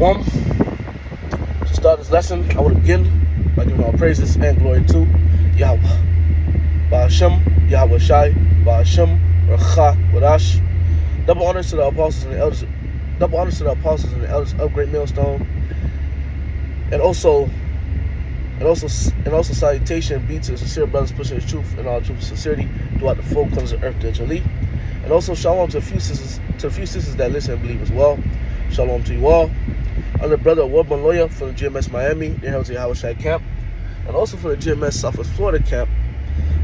Shalom. To start this lesson, I would begin by giving all praises and glory to Yahweh. Ba'ashem, Yahweh Shai, Ba'ashem, Racha, Wadash. Double honors to the apostles and the elders. Double honors to the apostles and the elders of Great Millstone. And also salutation be to the sincere brothers pushing the truth and all truth and sincerity throughout the four corners of earth to Jali. And also shalom to a few sisters that listen and believe as well. Shalom to you all. I'm the brother Wardman Lawyer from the GMS Miami, the Herald Yahweh Shai camp, and also from the GMS Southwest Florida camp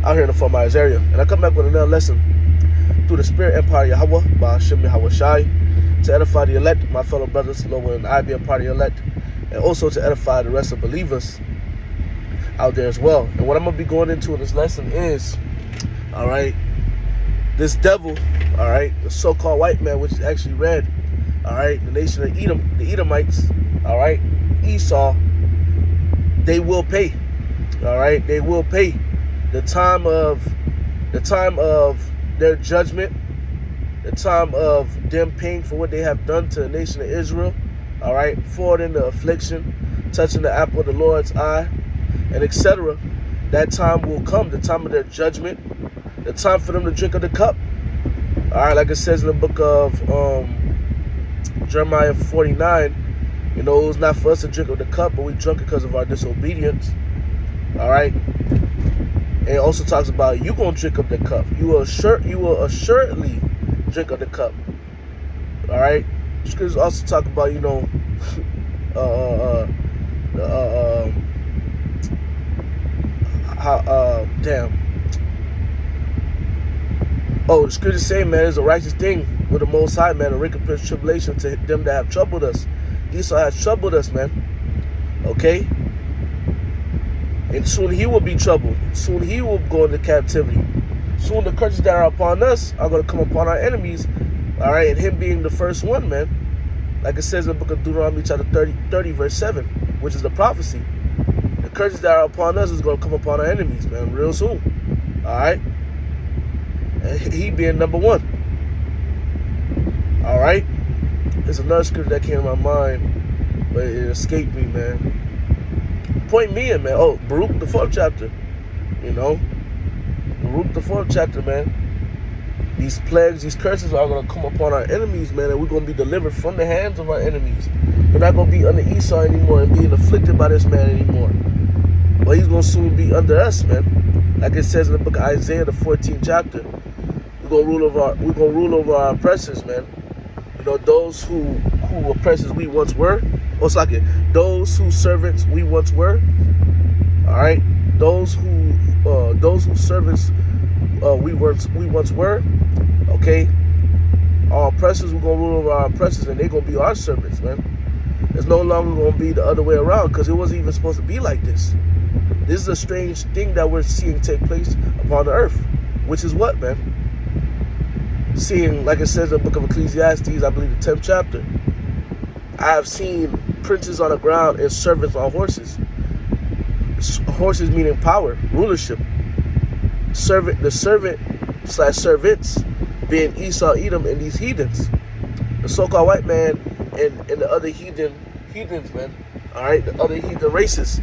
out here in the Fort Myers area. And I come back with another lesson through the Spirit Empire Yahweh by Hashem Yahweh Shai to edify the elect, my fellow brothers, Lord, and I be a part of the elect, and also to edify the rest of believers out there as well. And what I'm going to be going into in this lesson is, all right, this devil, all right, the so-called white man, which is actually red, all right, the nation of Edom, the Edomites, all right, Esau, they will pay, all right, they will pay the time of their judgment, the time of them paying for what they have done to the nation of Israel, all right, forward in the affliction, touching the apple of the Lord's eye, and etc. That time will come, the time of their judgment, the time for them to drink of the cup. All right, like it says in the book of Jeremiah 49, you know, it was not for us to drink of the cup, but we drunk it because of our disobedience. All right. And it also talks about you gonna drink of the cup. You will assuredly drink of the cup. All right. Scriptures also talk about, you know, the scriptures say, man, it's a righteous thing with the Most High, man, a recompense tribulation to them that have troubled us. Esau has troubled us, man. Okay? And soon he will be troubled. Soon he will go into captivity. Soon the curses that are upon us are going to come upon our enemies. All right? And him being the first one, man. Like it says in the book of Deuteronomy chapter 30 verse 7, which is the prophecy. The curses that are upon us is going to come upon our enemies, man, real soon. All right? And he being number one. All right? There's another scripture that came to my mind, but it escaped me, man. Point me in, man. Oh, Baruch, the 4th chapter. You know? Baruch, the 4th chapter, man. These plagues, these curses are going to come upon our enemies, man, and we're going to be delivered from the hands of our enemies. We're not going to be under Esau anymore and being afflicted by this man anymore. But he's going to soon be under us, man. Like it says in the book of Isaiah, the 14th chapter. We're gonna rule over our oppressors, man. You know, those who oppressors we once were. Oh, it's like it. Those whose servants we once were. All right. Those whose servants we once were. Okay. Our oppressors, we're gonna rule over our oppressors, and they're gonna be our servants, man. It's no longer gonna be the other way around, because it wasn't even supposed to be like this. This is a strange thing that we're seeing take place upon the earth, which is what, man? Seeing, like it says in the book of Ecclesiastes, I believe the 10th chapter, I have seen princes on the ground and servants on horses. Horses meaning power, rulership. The servant/servants being Esau, Edom, and these heathens. The so-called white man and the other heathens, man. All right, the other heathen races.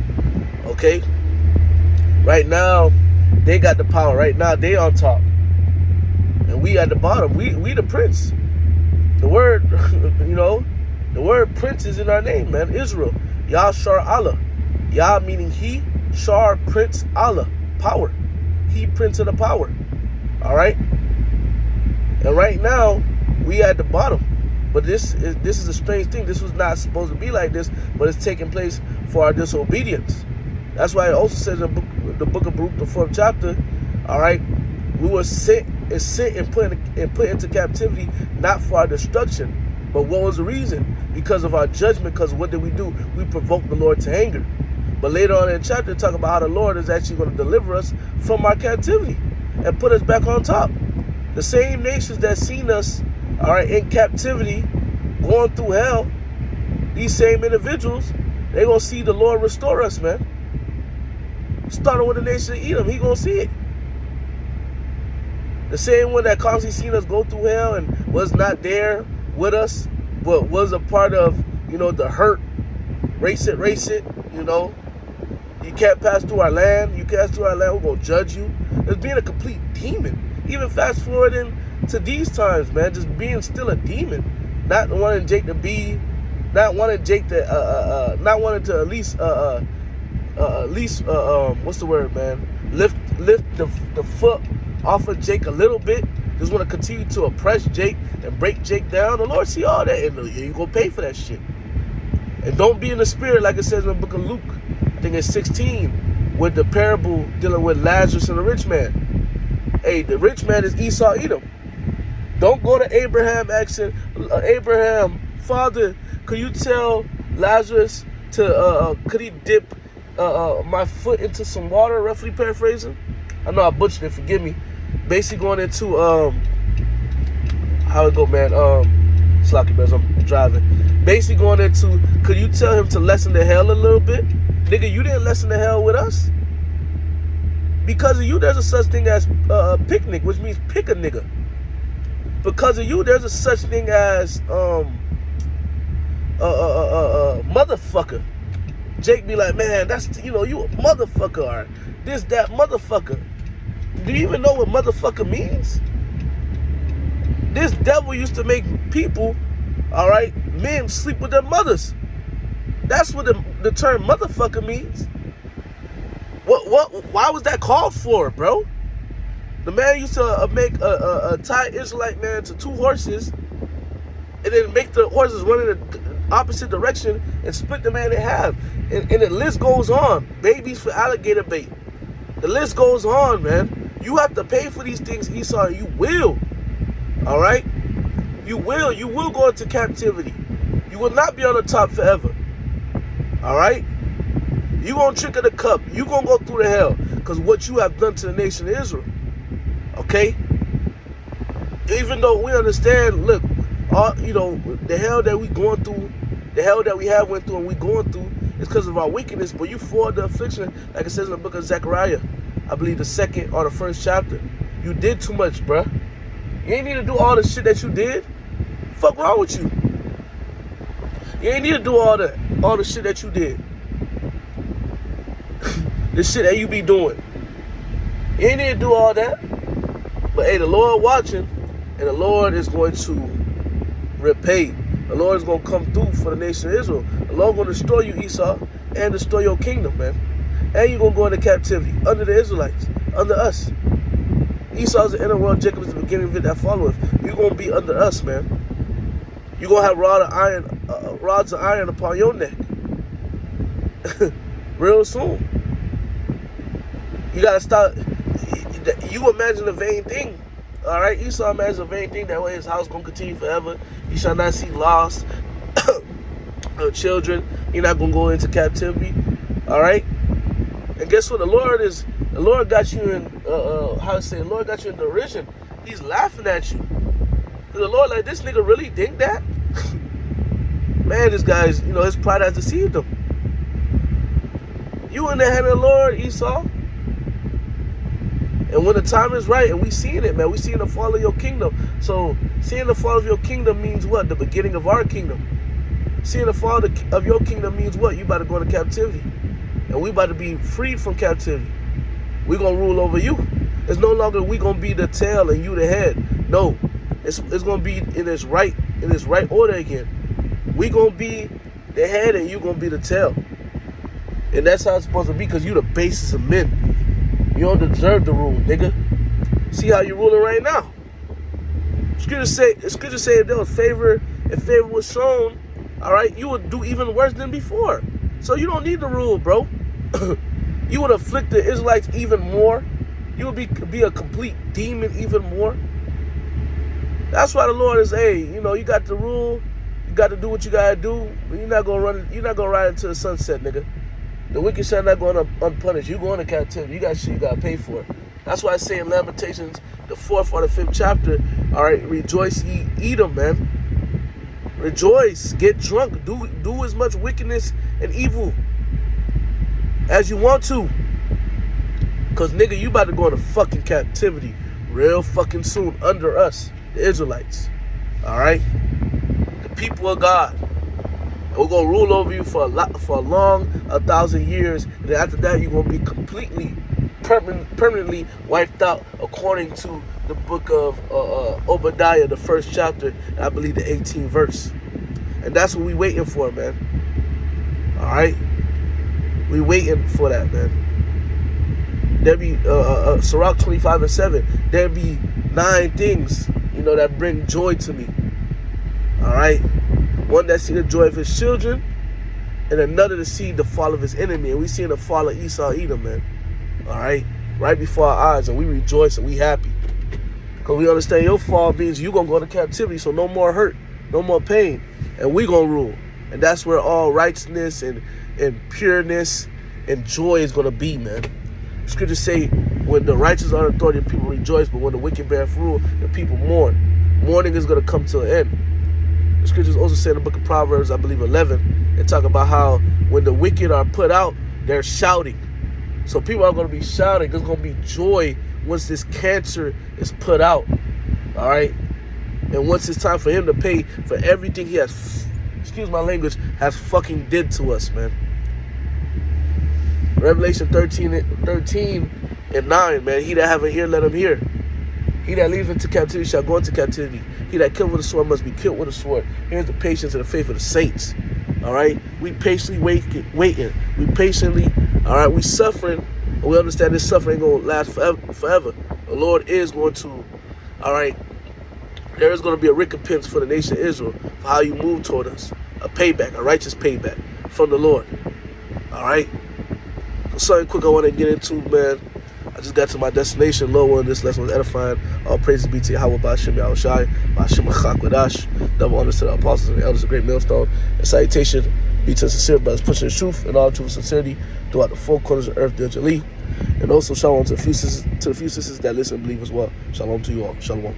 Okay? Right now, they got the power. Right now, they on top. And we at the bottom. We the prince. The word, you know, the word prince is in our name, man. Israel. Yah Shar Allah. Yah meaning he. Shar, prince, Allah. Power. He, prince of the power. All right? And right now, we at the bottom. But this is a strange thing. This was not supposed to be like this, but it's taking place for our disobedience. That's why it also says in the book of Baruch, the 4th chapter, all right, we were sit and put into captivity, not for our destruction. But what was the reason? Because of our judgment, because what did we do? We provoked the Lord to anger. But later on in the chapter, talk about how the Lord is actually going to deliver us from our captivity and put us back on top. The same nations that seen us, all right, in captivity, going through hell, these same individuals, they're going to see the Lord restore us, man. Starting with the nation of Edom, he going to see it. The same one that constantly seen us go through hell and was not there with us, but was a part of the hurt. Race it, You can't pass through our land. You pass through our land, we're going to judge you. It's being a complete demon. Even fast forwarding to these times, man, just being still a demon. Not wanting Jake to be, not wanting Jake to, not wanting to at least, what's the word, man? Lift the foot off of Jake a little bit. Just want to continue to oppress Jake and break Jake down. The Lord see all that, and you're going to pay for that shit. And don't be in the spirit, like it says in the book of Luke, I think it's 16, with the parable dealing with Lazarus and the rich man. Hey, the rich man is Esau Edom. Don't go to Abraham asking, Abraham, Father, could you tell Lazarus to, could he dip my foot into some water, roughly paraphrasing? I know I butchered it, forgive me. Basically going into, how it go, man? Slocky, bro, I'm driving. Basically going into, could you tell him to lessen the hell a little bit? Nigga, you didn't lessen the hell with us. Because of you, there's a such thing as picnic, which means pick a nigga. Because of you, there's a such thing as motherfucker. Jake be like, man, that's, you a motherfucker, or this, that, motherfucker. Do you even know what motherfucker means? This devil used to make people, all right, men sleep with their mothers. That's what the term motherfucker means. Why was that called for, bro? The man used to make a tie Israelite man to two horses and then make the horses run in the opposite direction and split the man in half. And the list goes on. Babies for alligator bait. The list goes on, man. You have to pay for these things, Esau. You will. All right? You will go into captivity. You will not be on the top forever. All right? You gonna drink of the cup. You gonna go through the hell because what you have done to the nation of Israel. Okay? Even though we understand, look, the hell that we going through, the hell that we have went through and we going through is because of our wickedness, but you for the affliction, like it says in the book of Zechariah, I believe the second or the first chapter. You did too much, bruh. You ain't need to do all the shit that you did. Fuck wrong with you? You ain't need to do all the shit that you did. The shit that you be doing. You ain't need to do all that. But hey, the Lord watching, and the Lord is going to repay. The Lord is going to come through for the nation of Israel. The Lord is going to destroy you, Esau, and destroy your kingdom, man. And you're going to go into captivity under the Israelites, under us. Esau is the inner world, Jacob is the beginning of it that followeth. You're going to be under us, man. You're going to have rods of iron upon your neck. Real soon. You got to stop. You imagine a vain thing. All right? Esau imagines a vain thing. That way his house is going to continue forever. You shall not see loss. Children. You're not going to go into captivity. All right? And guess what? The Lord got you in, the Lord got you in derision. He's laughing at you. The Lord like, this nigga really think that? Man, this guy's, his pride has deceived him. You in the hand of the Lord, Esau. And when the time is right, and we seeing it, man, we seeing the fall of your kingdom. So, seeing the fall of your kingdom means what? The beginning of our kingdom. Seeing the fall of your kingdom means what? You about to go into captivity. And we about to be freed from captivity. We're going to rule over you. It's no longer we going to be the tail and you the head. No. It's going to be in its right order again. We going to be the head and you going to be the tail. And that's how it's supposed to be because you the basis of men. You don't deserve to rule, nigga. See how you ruling right now. Scripture say if there was favor, if favor was shown, all right, you would do even worse than before. So you don't need to rule, bro. You would afflict the Israelites even more. You would be a complete demon even more. That's why the Lord is, hey, you got to rule, you got to do what you gotta do, but you're not gonna ride into the sunset, nigga. The wicked shall not go unpunished. You go into captivity. You got shit you gotta pay for. That's why I say in Lamentations, the 4th or the 5th chapter, all right, rejoice ye Edom, man. Rejoice, get drunk, do as much wickedness and evil as you want to. Cause nigga, you about to go into fucking captivity real fucking soon under us, the Israelites. All right? The people of God. And we're going to rule over you for a long 1,000 years. And then after that, you're going to be completely, permanently wiped out according to the book of Obadiah, the 1st chapter, and I believe the 18th verse. And that's what we waiting for, man. All right? We waiting for that, man. There be, Sirach 25:7, there be 9 things, that bring joy to me. All right? One that see the joy of his children, and another to see the fall of his enemy. And we seeing the fall of Esau, Edom, man. All right? Right before our eyes, and we rejoice and we happy. Because we understand your fall means you're going to go to captivity, so no more hurt, no more pain, and we going to rule. And that's where all righteousness and pureness and joy is going to be, man. Scriptures say when the righteous are in authority, the people rejoice, but when the wicked bear rule, the people mourn. Mourning is going to come to an end. The scriptures also say in the book of Proverbs, I believe 11, they talk about how when the wicked are put out, they're shouting. So people are going to be shouting. There's going to be joy once this cancer is put out. All right? And once it's time for him to pay for everything he has, excuse my language, has fucking did to us, man. Revelation 13:9, man. He that have an ear, let him hear. He that leadeth into captivity shall go into captivity. He that killed with a sword must be killed with a sword. Here's the patience and the faith of the saints. All right? We patiently waiting. We patiently, all right? We suffering. And we understand this suffering ain't going to last forever. The Lord is going to, all right? There is going to be a recompense for the nation of Israel for how you move toward us. A payback, a righteous payback from the Lord. All right? So something quick I want to get into, man. I just got to my destination. Lord willing, this lesson was edifying. All praises be to Yahweh, Ba'ashem Yahushai, Ba'ashem Chakwadash. Double honors to the apostles and the elders of Great Millstone. And salutation be to sincere brothers pushing the truth and all truth and sincerity throughout the four corners of earth diligently. And also shalom to the few sisters that listen and believe as well. Shalom to you all. Shalom.